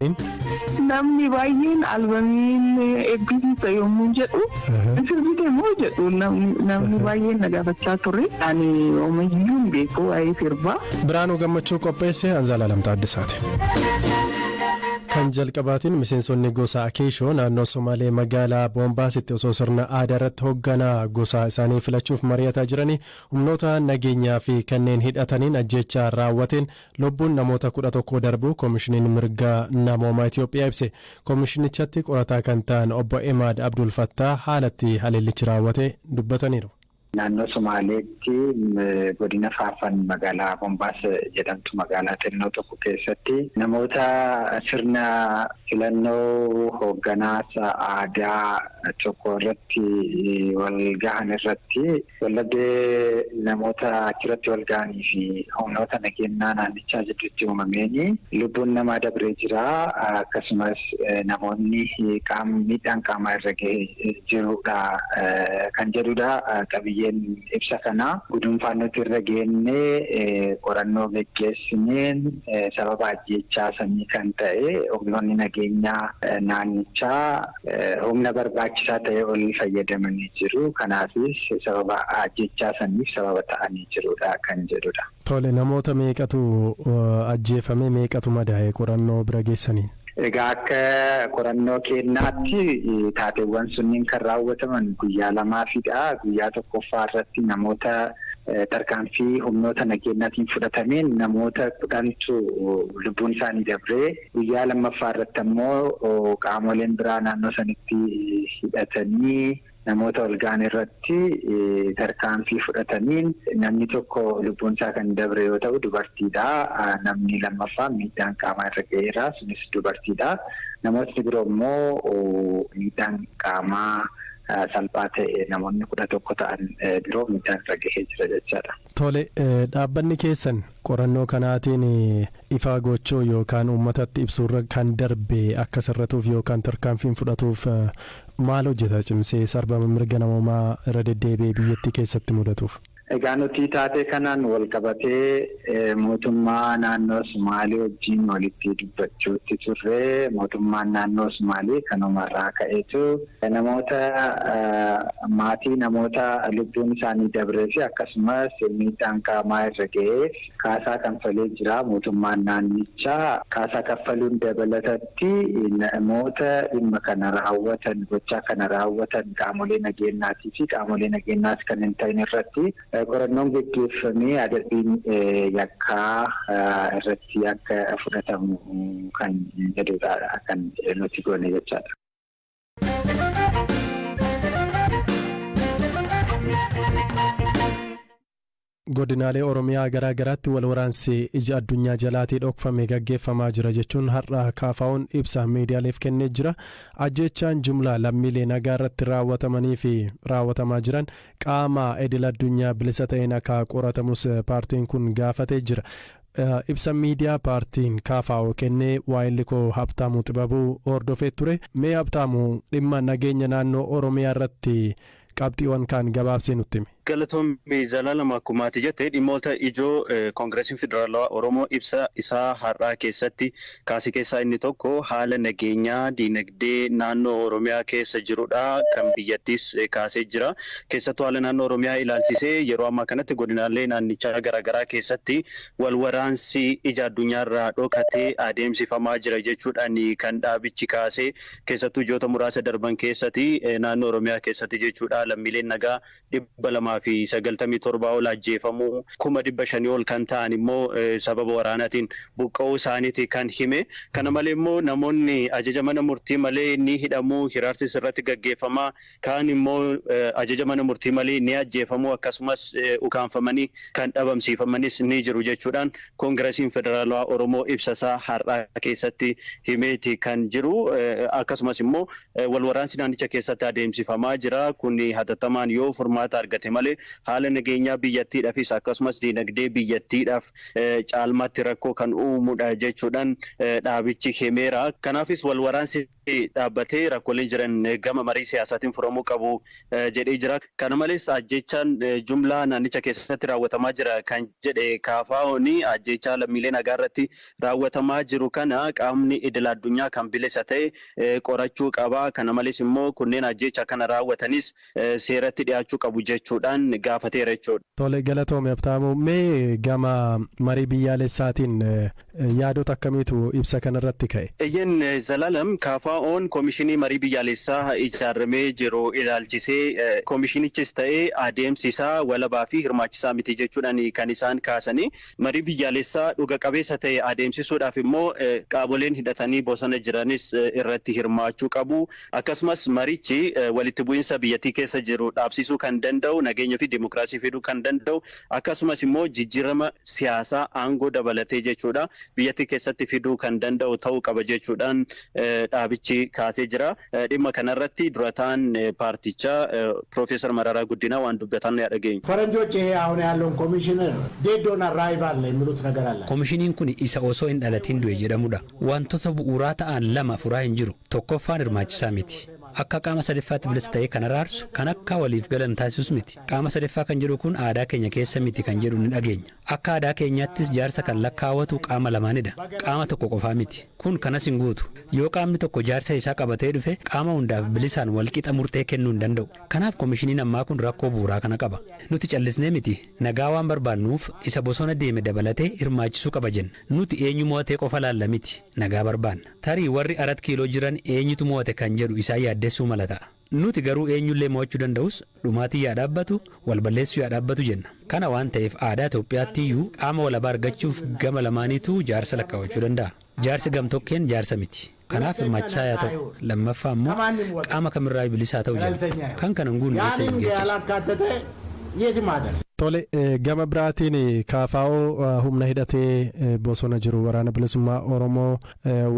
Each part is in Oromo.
Namni baay'een albamiin eebbisiisa yommuu jedhu sirbite moo jedhu namni baay'een na gaafachaa ture. Ani oomayyuu beeku waa'ee sirbaa. Biraanuu Gammachuu qopheesse Anzaalaalam Taaddasaati. Kan jalqabaatiin miseensonni gosa Akeeshoo naannoo Somaalee magaalaa Boombaasitti osoo sirna aadaa irratti hoogganaa gosa isaanii filachuuf mari'ataa jiranii humnoota nageenyaa fi kanneen hidhataniin ajjeechaa raawwateen lubbuun namoota 11 darbuu koomishiniin mirga namoomaa Itoophiyaa ibse. Koomishinichatti qorataa kan ta'an obbo Emaad Abdul Fattaa haalatti haleellichi raawwate dubbataniiru. Naannoo Somaaleetti godina Faafan magaalaa Bombaas jedhamtu magaalaa xinnoo tokko keessatti namoota sirna filannoo hoogganaas aadaa tokko irratti wal gahan irratti wallabdee namoota achirratti wal gahanii fi humnoota nageenyaa naannichaa jidduutti uumameeni lubbuun namaa dabree jira. Akkasumas namoonni miidhaan qaamaa irra gahee jirudha kan jedhudha. Ibsa kana gudunfaan nuti irra geennee qorannoo geggeessineen sababa ajjeechaa sanyii kan ta'e humnoonni nageenyaa naannichaa humna barbaachisaa ta'e ol fayyadamanii jiru. Kanaafis sababa ajjeechaa saniif sababa ta'anii jirudha kan jedhudha. Tole, namoota meeqatu ajjeefame meeqatu madaa'e qorannoo bira geessaniin? Egaa akka qorannoo keenyaatti taateewwan sunniin kan raawwataman guyyaa lamaafidha. Guyyaa tokkoffaa irratti namoota tarkaanfii humnoota nageenyaatiin fudhatameen namoota 10tu lubbuun isaanii dabree, guyyaa lammaffaa irratti ammoo qaamoleen biraa naannoo sanitti hidhatanii namoota walgaan irratti tarkaanfii fudhataniin namni tokko lubbuun isaa kan dabre yoo ta'u dubartiidha. Namni lammaffaa miidhaan qaamaa irra ga'eera, sunis dubartiidha. Namootni biroo immoo miidhaan qaamaa salphaa ta'e namoonni 11 ta'an biroo miidhaan irra ga'ee jira jechaadha. Tole, dhaabbanni keessan qorannoo kanaatiin ifa gochuu yookaan uummatatti ibsuurra kan darbe akka sirratuuf yookaan tarkaanfiin fudhatuuf maal hojjeta cimsee sarbama mirga namoomaa irra deddeebi'ee biyyattii keessatti mudatuuf? Egaa nuti taatee kanaan wal qabatee mootummaa naannoo Somaalee wajjin walitti dubbachuutti turre. Mootummaan naannoo Somaalee kanumarraa ka'eetu namoota maatii namoota lubbuun isaanii dabree fi akkasumas miidhaan qaamaa irra ga'eef kaasaa kanfalee jira. Mootummaan naannichaa kaasaa kanfaluun dabalatatti namoota dhimma kana raawwatan gochaa kana raawwatan qaamolee nageenyaatii fi qaamolee nageenyaas kan hin ta'in irratti qorannoon gaggeeffamee adabbiin yakkaa irratti akka fudhatamu kan jedhudha kan nuti goone jechaadha. Godinaalee Oromiyaa garaa garaatti wal waraansi ija addunyaa jalaatii dhokfame gaggeeffamaa jira jechuun har'a KFO'n ibsa miidiyaaleef kennee jira. Ajjeechaan jumlaa lammiilee nagaa irratti raawwatamanii fi raawwatamaa jiran qaama idil addunyaa bilisa ta'een akka qoratamus paartiin kun gaafatee jira. Ibsa miidiyaa paartiin KFO kennee waa'illikoo Habtaamuu Xibabuu hordofee ture. Mee Habtaamuu, dhimma nageenya naannoo Oromiyaa irratti qabxiiwwan kan gabaabsee nutti himi? Galatoomii Zalaalama akkumaati jettee dhimmoota ijoo Koongireesiin Federaalawaa Oromoo ibsa isaa har'aa keessatti kaasee keessaa inni tokko haala nageenyaa diinagdee naannoo Oromiyaa keessa jirudha kan biyyattis kaasee jira. Keessattuu haala naannoo Oromiyaa ilaalchisee yeroo ammaa kanatti godinaalee naannichaa garaagaraa keessatti wal waraansi ija addunyaarraa dhokatee adeemsifamaa jira jechuudhaan kan dhaabichi kaasee keessattuu ijoota muraasa darban keessatti naannoo Oromiyaa keessatti jechuudha lammiileen nagaa 297 ol ajjeefamuu 500 ol kan ta'an immoo sababa waraanaatiin buqqa'uu isaaniiti kan hime. Kana malee immoo namoonni ajaja mana murtii malee ni hidhamuu, hiraarsis irratti gaggeeffamaa, kaan immoo ajaja mana murtii malee ni ajjeefamuu, akkasumas ukaanfamanii kan dhabamsiifamanis ni jiru jechuudhaan Koongireesiin Federaalawaa Oromoo ibsasaa har'aa keessatti himeeti kan jiru. Akkasumas immoo wal waraansi naannicha keessatti adeemsifamaa jira. Kun hatattamaan yoo furmaata argate malee haala nageenyaa biyyattiidhaafis akkasumas diinagdee biyyattiidhaaf caalmaatti rakkoo kan uumudha jechuudhaan dhaabichi himeera. Kanaafis wal waraansi dhaabbatee rakkoolee jiran gama marii siyaasaatiin furamuu qabu jedhee jira. Kana malees ajjechaan jumlaa naannicha keessatti raawwatamaa jira kan jedhe KFO'n ajjechaa lammiilee nagaa irratti raawwatamaa jiru kana qaamni idil addunyaa kan bilisa ta'e qorachuu qaba. Kana malees immoo kunneen ajjecha kana raawwatanis seeratti dhiyaachuu qabu jechuudhaan gaafateera jechuudha. Tole galatoome Abtaamu, mee gama marii biyyaalessaatiin yaadota akkamiitu ibsa kanarratti ka'e? Eeyyeen Zalaalam, KFO'n komishinii marii biyyaalessaa ijaaramee jiru ilaalchisee komishinichis ta'ee adeemsi isaa walabaa fi hirmaachisaa miti jechuudhaan kan isaan kaasanii marii biyyaalessaa dhuga qabeessa ta'e adeemsisuudhaaf immoo qaamoleen hidhatanii bosona jiranis irratti hirmaachuu qabu. Akkasumas marichi walitti bu'iinsa biyyattii keessa jiru dhaabsisuu kan danda'u, nageenya fi dimokiraasii fiduu kan danda'u, akkasumas immoo jijjiirama siyaasaa aangoo dabalatee jechuudha biyyattii keessatti fiduu kan danda'u ta'uu qaba jechuudhaan dhaabichi kaasee jira. Dhimma kanarratti durataan paartichaa ፕሮፌሰር መረራ ጉዲና ዋን ዱበታን ያደገኝ ፈረንጆች ይሄ አሁን ያለውን ኮሚሽነር ዴድ ኦን አራይቫል ላይ የሚሉት ነገር አለ። ኮሚሽኒን ኩኒ ኢሳ ኦሶ እንደለቲን ዱይ jedhamudha. Wantoota bu'uuraa ta'an lama furaa hin jiru. Tokkoffaan hirmaachisaa miti. Akka qaama sadaffaatti bilisa ta'ee kan araarsu kan akka waliif galan taasisus miti. Qaama sadaffaa kan jedhu kun aadaa keenya keessa miti kan jedhu ni dhageenya. Akka aadaa keenyaattis jaarsa kan lakkaawwatu qaama lamaanidha. Qaama tokko qofaa miti. Kun kanas hin guutu. Yoo qaamni tokko jaarsa isaa qabatee dhufe qaama hundaaf bilisaan walqixa murtee kennuu hin danda'u. Kanaaf komishiniin ammaa kun rakkoo bu'uuraa kana qaba. Nuti callisnee miti. Nagaa waan barbaannuuf isa bosona deeme dabalatee hirmaachisuu qaba jenna. Nuti eenyu mo'atee qofa laalla miti. Nagaa barbaanna. Tarii warri 4 kiiloo jiran eenyutu mo'ate kan jedhu isaa yaaddessuu mala ta'a. Nuti garuu eenyullee mo'achuu danda'us dhumaatii yaa dhaabbatu wal balleessuu yaa dhaabbatu jenna. Kana waan ta'eef aadaa Itoophiyaatti iyyuu qaama walabaa argachuuf gama lamaaniitu jaarsa lakkaawachuu danda'a. Jaarsi gamtokkeen jaarsa miti. Kanaaf hirmaachisaa yaa ta'u. Lammaffaa immoo qaama kamirraa bilisaa ta'u jenna. Kan kana hin guunne eessa hin geessu. Tole gama biraatiin KFO humna hidhatee bosona jiru waraana bilisummaa Oromoo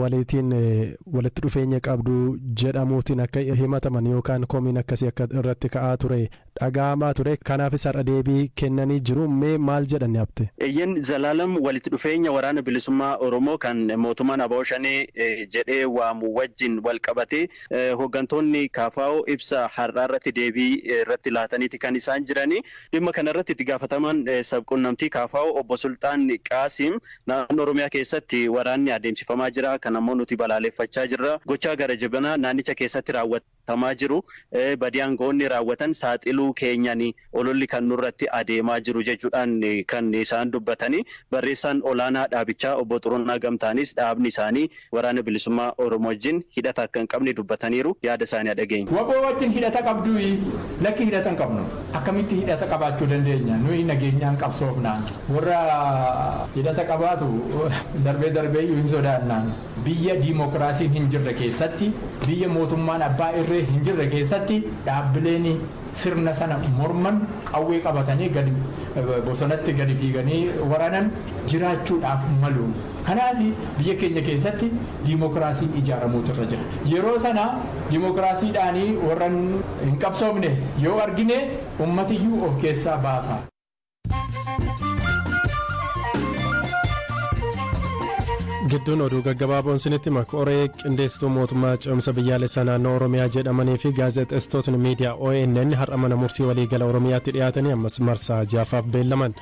walitti dhufeenya qabdu jedhamuutiin akka himataman yookaan komiin akkasii akka irratti ka'aa ture dhaga'amaa ture. Kanaafis har'a deebii kennanii jiru. Mee maal jedhan yaabte? Eeyyeen Zalaalam, walitti dhufeenya waraana bilisummaa Oromoo kan mootummaan Abaa Shanee jedhee waamu wajjin wal qabatee hooggantoonni KFO ibsa har'aa irratti deebii irratti laataniiti kan isaan jiranii. Dhimma kanarratti itti gaafataman sabquunnamtii KFO obbo Sultaan Qaasim naannoo Oromiyaa keessatti waraanni adeemsifamaa jira. Kan ammoo nuti balaaleffachaa jirra. Gochaa gara jabinaa naannicha keessatti raawwatamaa jiru. Badii aangoonni raawwatan saaxiluu keenyanii ololli kan nurratti adeemaa jiru jechuudhaan kan isaan dubbatanii. Barreessaan olaanaa dhaabichaa obbo Xuruunaa Gamtaanis dhaabni isaanii waraana bilisummaa Oromoo wajjin hidhata akka hin qabne dubbataniiru. Yaada isaanii dhageenya. Waboo wajjin hidhata qabdu lakki hidhata hin qabnu. Akkamitti hidhata qabaachuu dandeenya? Nuyi nageenyaan qabsoofnaan warra hidhata qabaatu darbee hin sodaannaan biyya diimokiraasiin hin jirre keessatti biyya mootummaan abbaa irree hin jirre keessatti dhaabbileen sirna sana morman qawwee qabatanii bosonatti gadi fiiganii waraanan jiraachuudhaaf malu. Kanaaf biyya keenya keessatti diimokiraasiin ijaaramuutu irra jira. Yeroo sana diimokiraasiidhaanii warran hin qabsoofne yoo argine ummatiyyuu of keessaa baasa. Gidduun oduu gaggabaaboon sinitti makoree qindeessituu mootummaa ce'umsa biyyaalessaa naannoo Oromiyaa jedhamanii fi gaazexeessitootni miidiyaa ONN har'a mana murtii waliigala Oromiyaatti dhiyaatanii ammas marsaa 6ffaaf beellaman.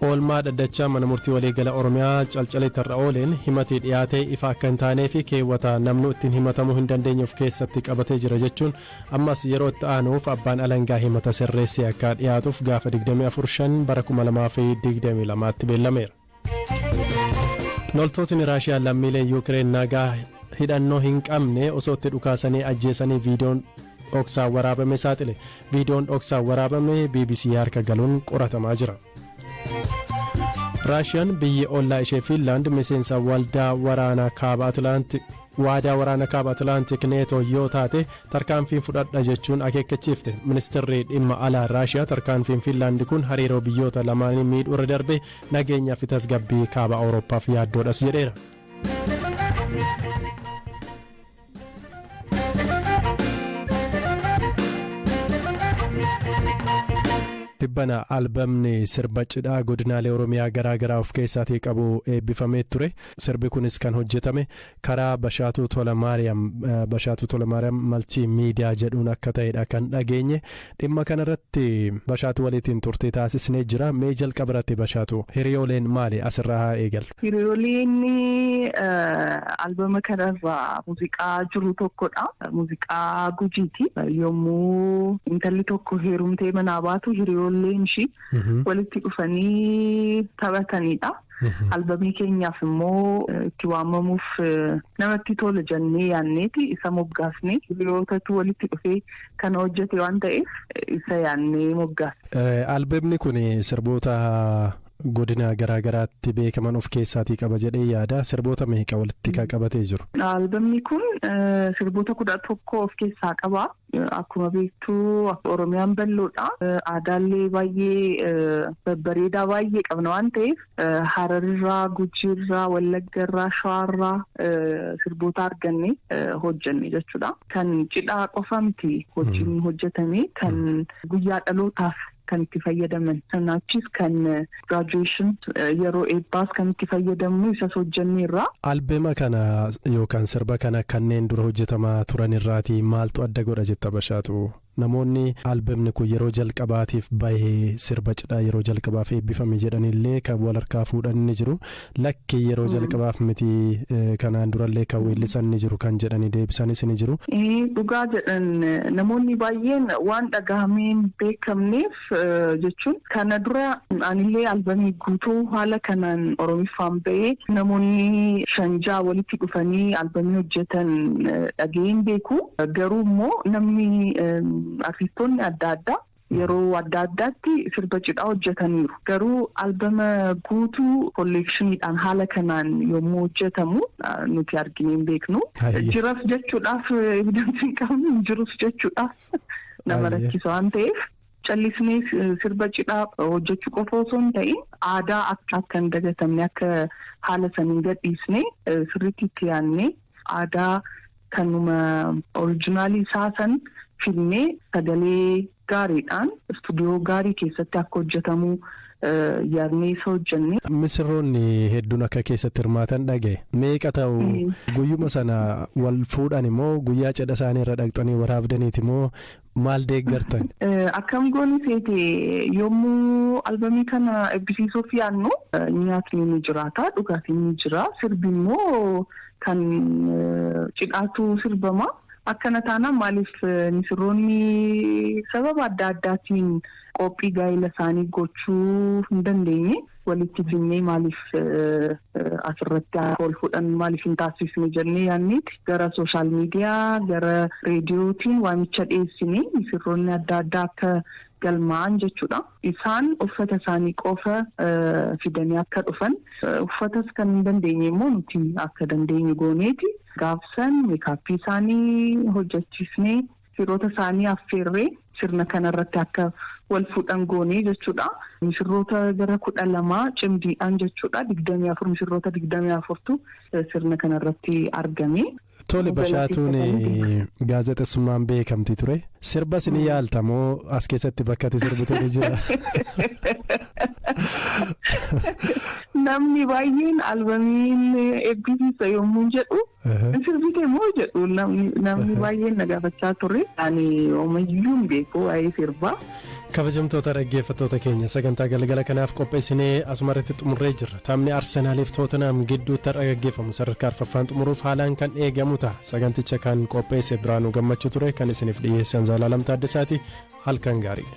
Oolmaa dhaddachaa mana murtii waliigala Oromiyaa calcalitti irra ooleen himatii dhiyaatee ifa akka hin taanee fi keewwata namni ittiin himatamuu hin dandeenye of keessatti qabatee jira jechuun ammas yeroo itti aanuuf abbaan alangaa himata sirreessee akka dhiyaatuuf gaafa 24/5/2022tti beellameera. Loltootni Raashiyaa lammiilee Yuukireen nagaa hidhannoo hin qabne osoo itti dhukaasanii ajjeesanii viidiyoon dhoksaan waraabame saaxile. Viidiyoon dhoksaan waraabame BBC harka galuun qoratamaa jira. Raashiyaan biyyi ollaa ishee Fiinlaand miseensa waldaa waraanaa kaaba Atlaantik neetoo yoo taate tarkaanfiin fudhadha jechuun akeekkachiifte. Ministeerri dhimma alaa Raashiyaa tarkaanfiin Fiinlaand kun hariiroo biyyoota lamaanii miidhuu irra darbe nageenyaa fi tasgabbii kaaba Awurooppaaf yaaddoodhas jedheera. Tibbana albamni sirba cidhaa godinaalee Oromiyaa garaagaraa of keessaatii qabu eebbifamee ture. Sirbi kunis kan hojjetame karaa Bashaatuu Tolamaariyaam Malchii Miidiyaa jedhuun akka ta'edha kan dhageenye. Dhimma kanarratti Bashaatuu waliin turtii taasisnee jira. Mee jalqaba irratti Bashaatuu hiriyooleen maali asirraa haa eegalu? Hiriyooleen albama kanarraa muuziqaa jiru tokkodha. Muuziqaa Gujiiti. Yommuu intalli tokko heerumtee manaa baatu hiriyoolleen ishii walitti dhufanii taphatanidha. Albamii keenyaaf immoo itti waamamuuf namatti tola jennee yaanneeti isa moggaasne hiriyootatu walitti dhufee kana hojjete waan ta'eef isa yaannee moggaasne. Albamni kun sirboota godina garaagaraatti beekaman of keessaatii qaba jedhee yaada. Sirboota meeqa walitti qabatee jiru? Albamni kun sirboota 11 of keessaa qaba. Akkuma beektu Oromiyaan bal'oodha. Aadaallee baay'ee babbareedaa baay'ee qabna waan ta'eef Hararirraa, Gujiirraa, Wallaggarraa, Shawaarraa sirboota arganne hojjenne jechuudha. Kan cidhaa qofa miti hojiin hojjetame kan guyyaa dhalootaaf kan itti fayyadaman sanaachis kan graduation yeroo eebbaas kan itti fayyadamnu isas hojjenneerra. Albama kana yookaan sirba kana kanneen dura hojjetamaa turan irraatii maaltu adda godha jetta Bashaatuu? Namoonni albamni kun yeroo jalqabaatiif bahee sirba cidhaa yeroo jalqabaaf eebbifame jedhanillee kan wal harkaa fuudhan ni jiru. Lakki yeroo jalqabaaf miti kanaan durallee kan weellisan ni jiru kan jedhanii deebisanis ni jiru. Dhugaa jedhan namoonni baay'een waan dhagahameen beekamneef jechuun kana dura anillee albamii guutuu haala kanaan Oromiffaan bahee namoonni 5 walitti dhufanii albamii hojjetan dhageen beeku. Garuu immoo namni artistoonni adda addaa yeroo adda addaatti sirba cidhaa hojjetaniiru. Garuu albama guutuu kolleekshiniidhaan haala kanaan yommuu hojjetamu nuti arginee hin beeknu. Jiras jechuudhaaf evidensi hin qabnu, jirus jechuudhaaf nama rakkisa waan ta'eef callisnee sirba cidhaa hojjechuu qofa osoo hin ta'in aadaa akka hin dagatamne akka haala saniin gadhiisne sirriitti itti yaadne aadaa kanuma orijinaalii isaa san filmee sagalee gaariidhaan istuudiyoo gaarii keessatti akka hojjetamu yaadnee isa hojjenne. Misirroonni hedduun akka keessatti hirmaatan dhaga'e. Meeqa ta'u guyyuma sana wal fuudhan immoo guyyaa cidha isaanii irra dhaqxanii waraabdaniiti immoo maal deeggartan? Akkam gooni seete yommuu albamii kana eebbisiisuuf yaadnu nyaatni ni jiraata, dhugaatiin ni jira, sirbi immoo kan cidhaatu sirbama. Akkana taanaan maaliif misirroonni sababa adda addaatiin qophii gaa'ela isaanii gochuu hin dandeenye walitti finnee maaliif asirratti wal fuudhan maaliif hin taasisne jennee yaanneeti gara sooshaal miidiyaa gara reediyootiin waamicha dhiyeessine misirroonni adda addaa akka galmaa'an jechuudha. Isaan uffata isaanii qofa fidanii akka dhufan uffatas kan hin dandeenye immoo nuti akka dandeenye gooneeti. Gaafsan meekaappii isaanii hojjechiisnee firoota isaanii affeerree sirna kanarratti akka wal fuudhan goonee jechuudha. Misirroota gara 12 cimdiidhaan jechuudha. 24 misirroota 24tu sirna kanarratti argame. Tole Bashaatuun gaazexeessummaan beekamti ture. Sirbas ni yaalta moo as keessatti bakka itti sirbitu ni jira? Namni baay'een albamiin eebbisiisa yommuu jedhu sirbite moo jedhu namni baay'een na gaafachaa ture. Ani oomayyuu hin beeku waa'ee sirbaa. Kabajamtoota dhaggeeffattoota keenya sagantaa galgala kanaaf qopheessinee asumarratti xumurree jirra. Taphni Arsenaaliif Tootenaam gidduutti har'a gaggeeffamu sadarkaa arfaffaan xumuruuf haalaan kan eegamu ta'a. Saganticha kan qopheesse Biraanuu Gammachuu ture kan isiniif dhiyeessan Zalaalam Taaddasaati. Halkan gaarii.